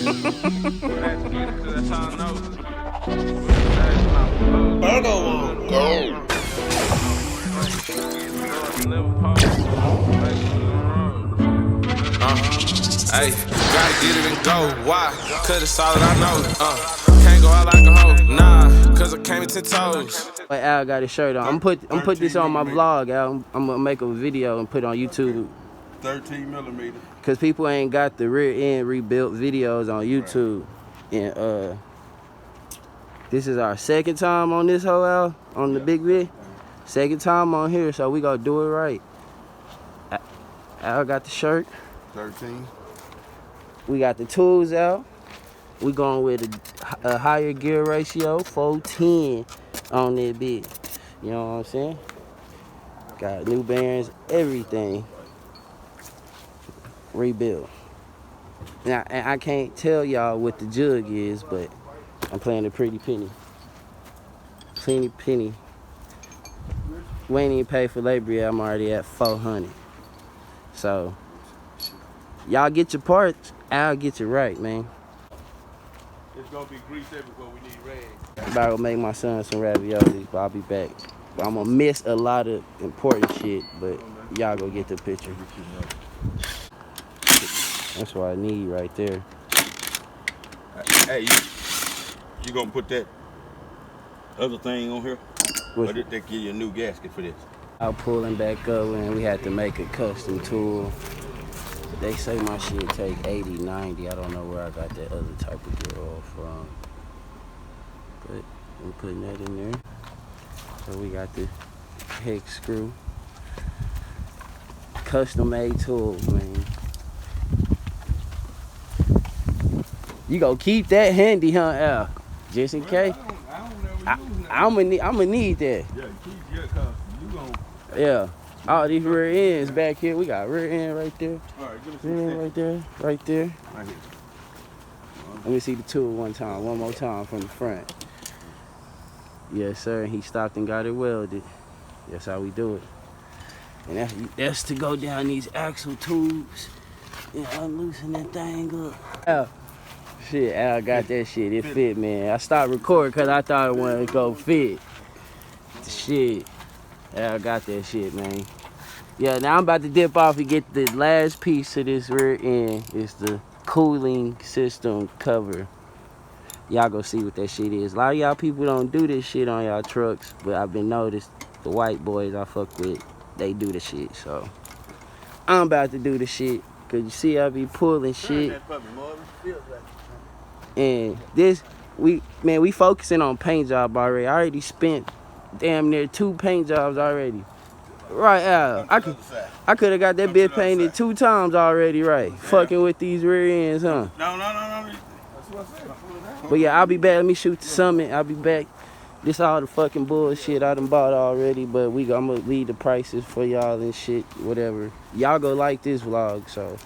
I don't want to go. Hey, gotta get it and go. Why? Cause it's all that I know. Can't go out like a hoe. Nah, cause I came in 10 toes. Like Al got his shirt on. I'm put this on my vlog, Al. I'm gonna make a video and put it on YouTube. 13 millimeter. Cause people ain't got the rear end rebuilt videos on YouTube. And this is our second time on this hoe, Al, on the big vid. Second time on here, so we gonna do it right. Al got the shirt. 13. We got the tools out. We going with a higher gear ratio, 410 on that bit. You know what I'm saying? Got new bearings, everything rebuilt. Now, I can't tell y'all what the jug is, but I'm playing a pretty penny. Penny penny. We ain't even paid for labor yet. I'm already at 400. So, y'all get your parts, I'll get you right, man. It's gonna be grease everywhere. We need rags. About to make my son some raviolis, but I'll be back. But I'm gonna miss a lot of important shit, but y'all go get the picture. That's what I need right there. Hey, you gonna put that other thing on here? Or did they give you a new gasket for this? I'm pulling back up and we had to make a custom tool. They say my shit take 80, 90. I don't know where I got that other type of gear oil from. But I'm putting that in there. So we got the hex screw. Custom made tool, man. You gonna keep that handy, huh, Al? Just in case. I'm gonna need that. Yeah, keep your cause you gonna. Yeah. All these rear ends back here. We got rear end right there. All right, give us Rear end right there. Right there. right here. Let me see the tool one more time from the front. Yes, sir. He stopped and got it welded. That's how we do it. And that's to go down these axle tubes and unloosen that thing up. Al, shit, Al got that shit. It fit, man. I stopped recording because I thought it wasn't gonna fit. Shit. Al got that shit, man. Yeah, now I'm about to dip off and get the last piece of this rear end. It's the cooling system cover. Y'all go see what that shit is. A lot of y'all people don't do this shit on y'all trucks, but I've been noticed the white boys I fuck with, they do the shit. So I'm about to do the shit. Cause you see I be pulling shit. And this, we focusing on paint job already. I already spent damn near 2 paint jobs already. Right, Al. I could have got that bit painted 2 times already, right? Yeah. Fucking with these rear ends, huh? No. That's what I said. But yeah, I'll be back. Let me shoot the summit. I'll be back. This all the fucking bullshit I done bought already, but I'm gonna leave the prices for y'all and shit, whatever. Y'all go like this vlog, so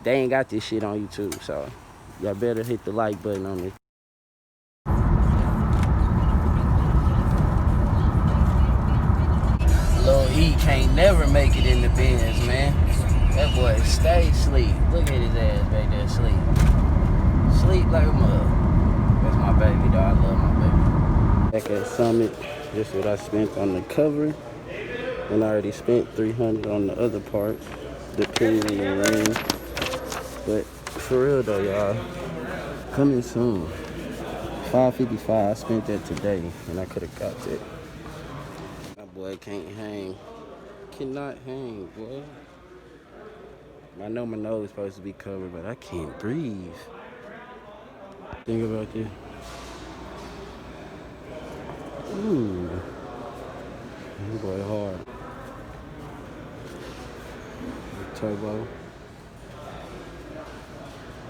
they ain't got this shit on YouTube, so y'all better hit the like button on it. Lil E can't never make it in the Benz, man. That boy stay asleep. Look at his ass back there asleep. Sleep like a mug. That's my baby, though. I love my baby. Back at Summit, this is what I spent on the cover. And I already spent $300 on the other parts, the pin and the ring. But for real though, y'all, coming soon. $555, I spent that today, and I could have got that. My boy can't hang. Cannot hang, boy. I know my nose is supposed to be covered, but I can't breathe. Think about this. Ooh. That boy hard. The turbo.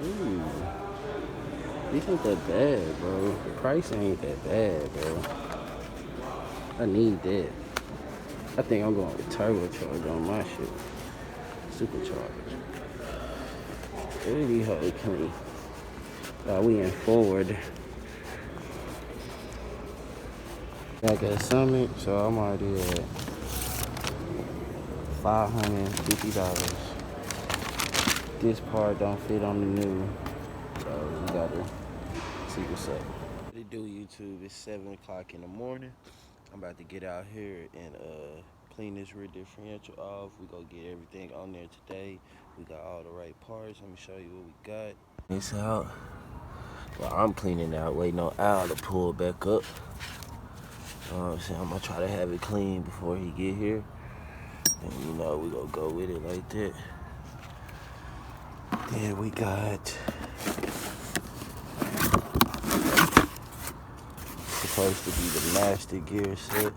Ooh. These ain't that bad, bro. The price ain't that bad, bro. I need that. I think I'm going with turbocharged on my shit. Supercharged. Really holy clean. We in forward. Back at Summit, so I'm already at $550. This part don't fit on the new. So we gotta see what's up. What it do, YouTube? It's 7 o'clock in the morning. I'm about to get out here and clean this rear differential off. We gonna get everything on there today. We got all the right parts. Let me show you what we got. It's out. Well, I'm cleaning out, waiting on Al to pull back up. I'm gonna try to have it clean before he get here. And you know, we gonna go with it like that. Then we got supposed to be the master gear set.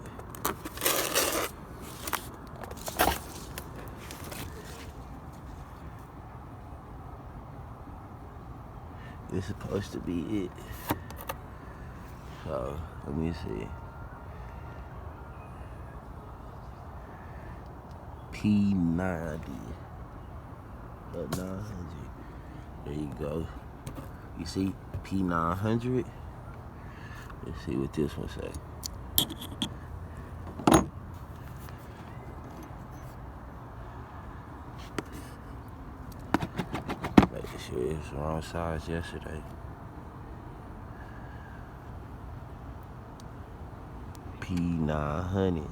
This is supposed to be it. So let me see. P90. 900. There you go. You see P900. Let's see what this one say. Make sure it's the wrong size yesterday. P900.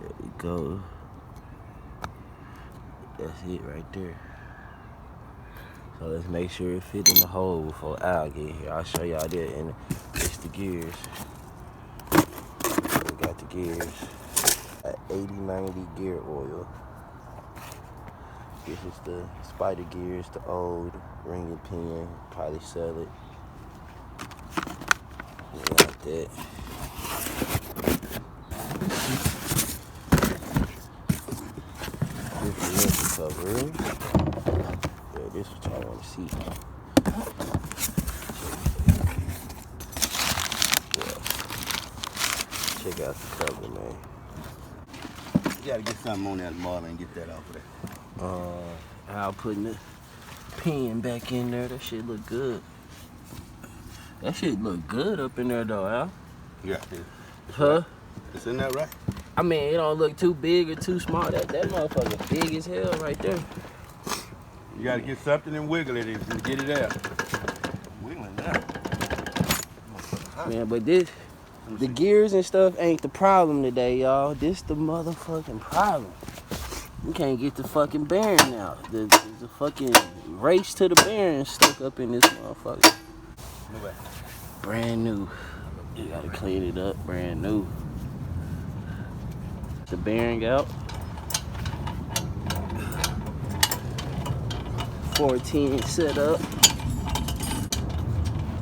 There we go. That's it right there. So let's make sure it fit in the hole before Al get here. I'll show y'all that, and it's the gears. We got the gears. At 8090 gear oil. This is the spider gears, the old ring and pin. Probably sell it. Like that. Cover. Yeah, this is what y'all want to see. Yeah. Check out the cover, man. You gotta get something on that model and get that off of there. Al putting the pin back in there. That shit look good. That shit look good up in there though, Al. Yeah. Huh? Right. It's in there, right? I mean, it don't look too big or too small. That motherfucker big as hell right there. You gotta get something and wiggle it and get it out. Wiggling now. Man, but the gears and stuff ain't the problem today, y'all. This the motherfucking problem. We can't get the fucking bearing out. The fucking race to the bearing stuck up in this motherfucker. Brand new. You gotta clean it up, brand new. The bearing out. 14 set up.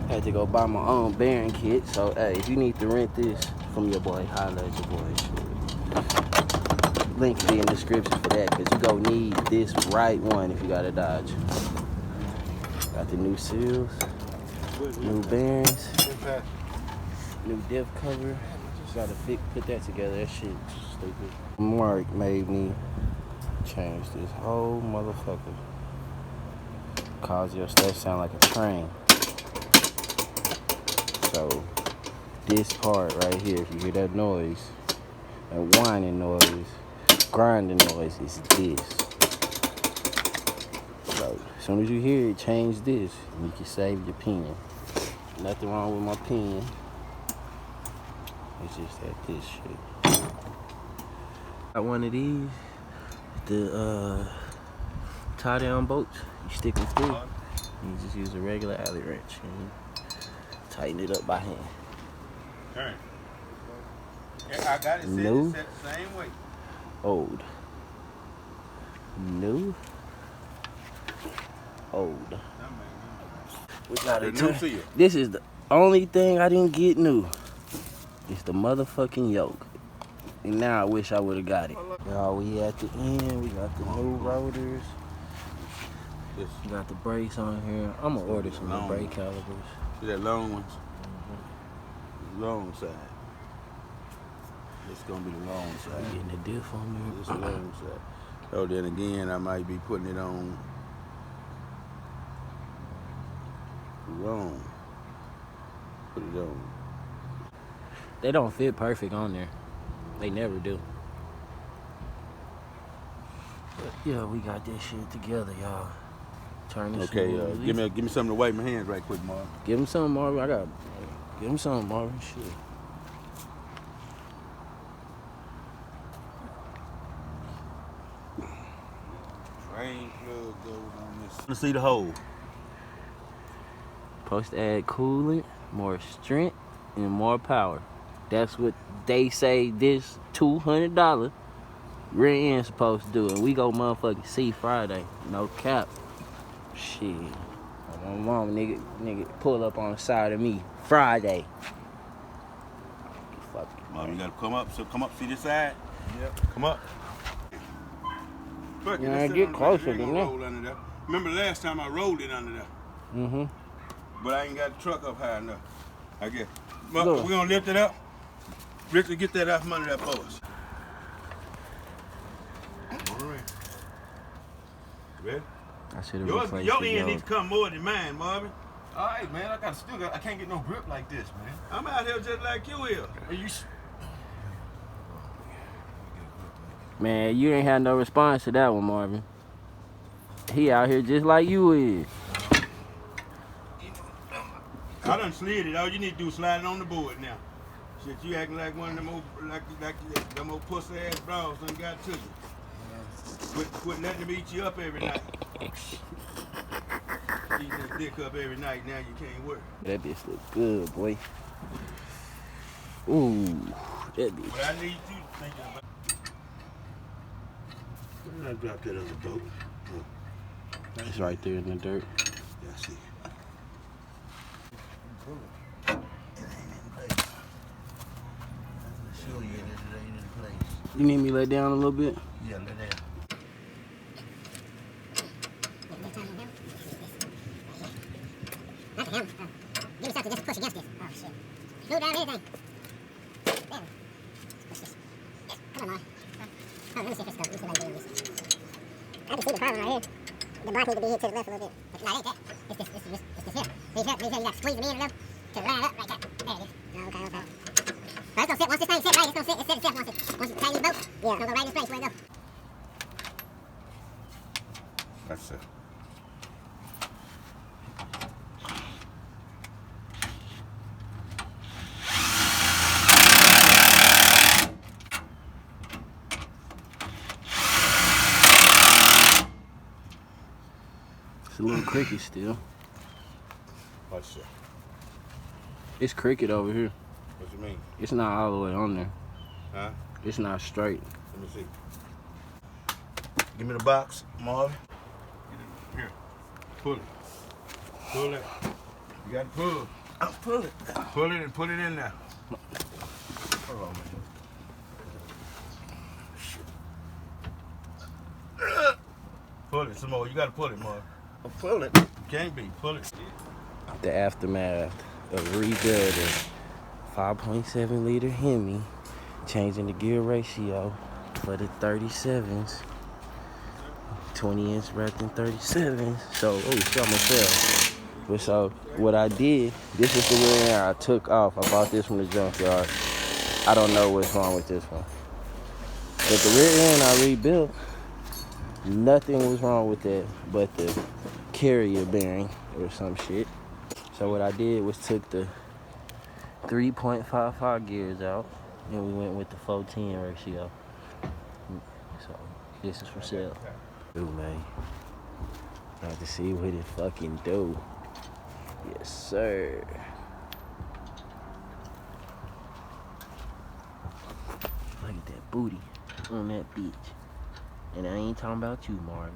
Had to go buy my own bearing kit. So hey, if you need to rent this from your boy, holla at your boy. Shit. Link be in the description for that, because you gonna need this right one if you got a Dodge. Got the new seals, new bearings, new diff cover. Just gotta put that together. That shit stupid. Mark made me change this whole motherfucker. Cause your stuff sound like a train. So this part right here, if you hear that noise, that whining noise, grinding noise, is this. So as soon as you hear it, change this and you can save your pen. Nothing wrong with my pen. It's just that this shit. Got one of these, the tie down bolts. You stick them through. You just use a regular alley wrench and tighten it up by hand. Turn. Yeah, I got it set, New. It's set the same way. Old. New. Old. We got The it. new seal. This is the only thing I didn't get new. It's the motherfucking yoke. And now I wish I would have got it. Y'all, we at the end. We got the new rotors. We got the brakes on here. I'm gonna order some new brake calipers. See that long ones? Long side. It's gonna be the long side. Getting the diff on there. It's the long side. So then again, I might be putting it on wrong. Put it on. They don't fit perfect on there. They never do. But yeah, we got this shit together, y'all. Turn this Okay, smooth. give me something to wipe my hands right quick, Marvin. Give him something, Marvin. Give him something, Marvin. Shit. Drain plug goes on this. Let's see the hole. Supposed to add coolant, more strength, and more power. That's what they say this $200 rear end supposed to do. And we go motherfucking see Friday. No cap. Shit. My mom, nigga, pull up on the side of me Friday. Fuck it. Mom, you gotta come up. So come up, see this side. Yep. Come up. Fuck it, Yeah, let's sit get on closer there. You than ain't that. gonna roll under there. Remember last time I rolled it under there, Mm-hmm. but I ain't got the truck up high enough. I guess. Look. We're gonna lift it up. Richard, get that out from under that for us. All right. Ready? I should have Your replaced end the needs to come more than mine, Marvin. All right, man. I can't get no grip like this, man. I'm out here just like you is. Are you? Man, you ain't had no response to that one, Marvin. He out here just like you is. I done slid it. All you need to do is slide it on the board now. Shit, you acting like one of them old, like them old pussy ass bras done got to you. Quit letting them eat you up every night. Eat that dick up every night, now you can't work. That bitch look good, boy. Ooh, that bitch. What I need you to think about. Where did I drop that other boat? Oh, It's right there in the dirt. yeah, I see. It ain't in place. Show you that it ain't in place. You need me to lay down a little bit? Yeah, let that. Give me something just to push against this. Oh shit. Slow down everything. There. Push this. Yes. Come on, Mom. Oh, let me see if it's good. Let me see if I can do this. I can see the problem right here. The block need to be here to the left a little bit. But no, it ain't that. It's this here. These here, you gotta squeeze them in a little to line up right there. There it is. Oh, okay. Well, it's gonna sit. Once this thing sit right, it's gonna sit. It set itself once you tighten the boat. Yeah. It's gonna go right in place where it goes. That's it. It's a little cricket still. What's it? It's cricket over here. What you mean? It's not all the way on there. Huh? It's not straight. Let me see. Give me the box, Marvin. Here. Pull it. Pull it. You got to pull. I'll pull it. Pull it and put it in there. Hold on, man. Pull it some more. You got to pull it, Marvin. I'll pull it. You can't be. Pull it. The aftermath of rebuilding 5.7 liter Hemi, changing the gear ratio for the 37s, 20-inch wrapped in 37s. So, oh, it's almost fell. But so, what I did, this is the rear end I took off. I bought this from the junkyard. I don't know what's wrong with this one. But the rear end I rebuilt, nothing was wrong with that but the carrier bearing or some shit. So what I did was took the 3.55 gears out and we went with the 410 ratio. So this is for sale. Ooh, man. About to see what it fucking do. Yes, sir. Look at that booty on that bitch. And I ain't talking about you, Martin.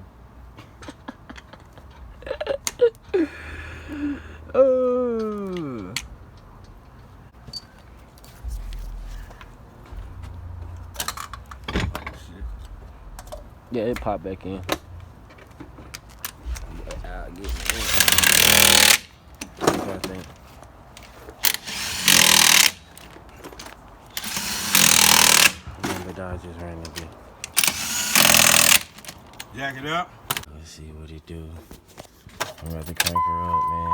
Oh. Yeah, it popped back in. Yeah, I'll get it in. I think. Remember, Dodge just ran a bit. Jack it up. Let's see what it do. I'm about to crank her up, man.